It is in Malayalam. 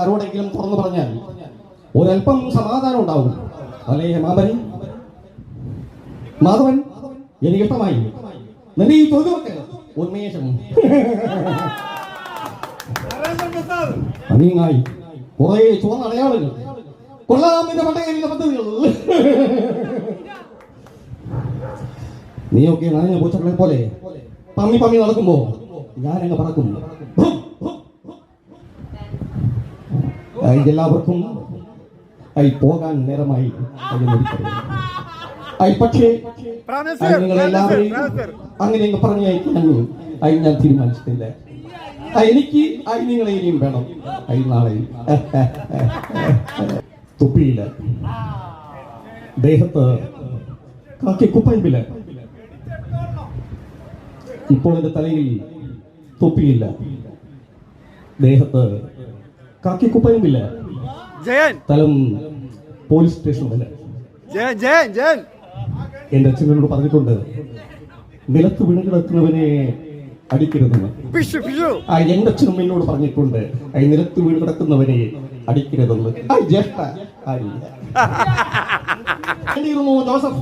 ആരോടെങ്കിലും തുറന്നു പറഞ്ഞാൽ ഒരല്പം സമാധാനം ഉണ്ടാവും. അല്ലേ മാധവൻ? എനിക്കിഷ്ടമായി നിന്റെ ഈ ചോദ്യമൊക്കെ ഉന്മേഷം അനീങ്ങായി കുറെ ചുവന്ന അടയാളങ്ങൾ കൊള്ളാമെന്ന് പട്ടയ പദ്ധതികൾ. നീയൊക്കെ നനഞ്ഞ പൂച്ചകളെ പോലെ പമ്മി പമ്മി നടക്കുമ്പോ ഞാനങ്ങ് പറക്കും. എല്ലാവർക്കും പോകാൻ നേരമായി. പക്ഷേ നിങ്ങളെല്ലാവരെയും അങ്ങനെ പറഞ്ഞയക്കാൻ ഞാൻ തീരുമാനിച്ചിട്ടില്ല. എനിക്ക് നിങ്ങളെ ഇനിയും വേണം. നാളെ തൊപ്പിയില്ല, ദേഹത്ത് കാക്കിക്കുപ്പയമ്പില്ല. ഇപ്പോൾ എന്റെ തലയിൽ തൊപ്പിയില്ല, ദേഹത്ത് കാക്കിക്കുപ്പയമ്പില്ല, സ്ഥലം പോലീസ് സ്റ്റേഷനില്ല. എന്റെ അച്ഛനോട് പറഞ്ഞിട്ടുണ്ട്, നിലത്ത് വീണ് കിടക്കുന്നവനെ അടിക്കരുതെന്ന്. എന്റെ അച്ഛനും എന്നോട് പറഞ്ഞിട്ടുണ്ട്, നിലത്ത് വീണ് കിടക്കുന്നവനെ അടിക്കരുതെന്ന്. ജ്യേഷ്ഠ ജോസഫ്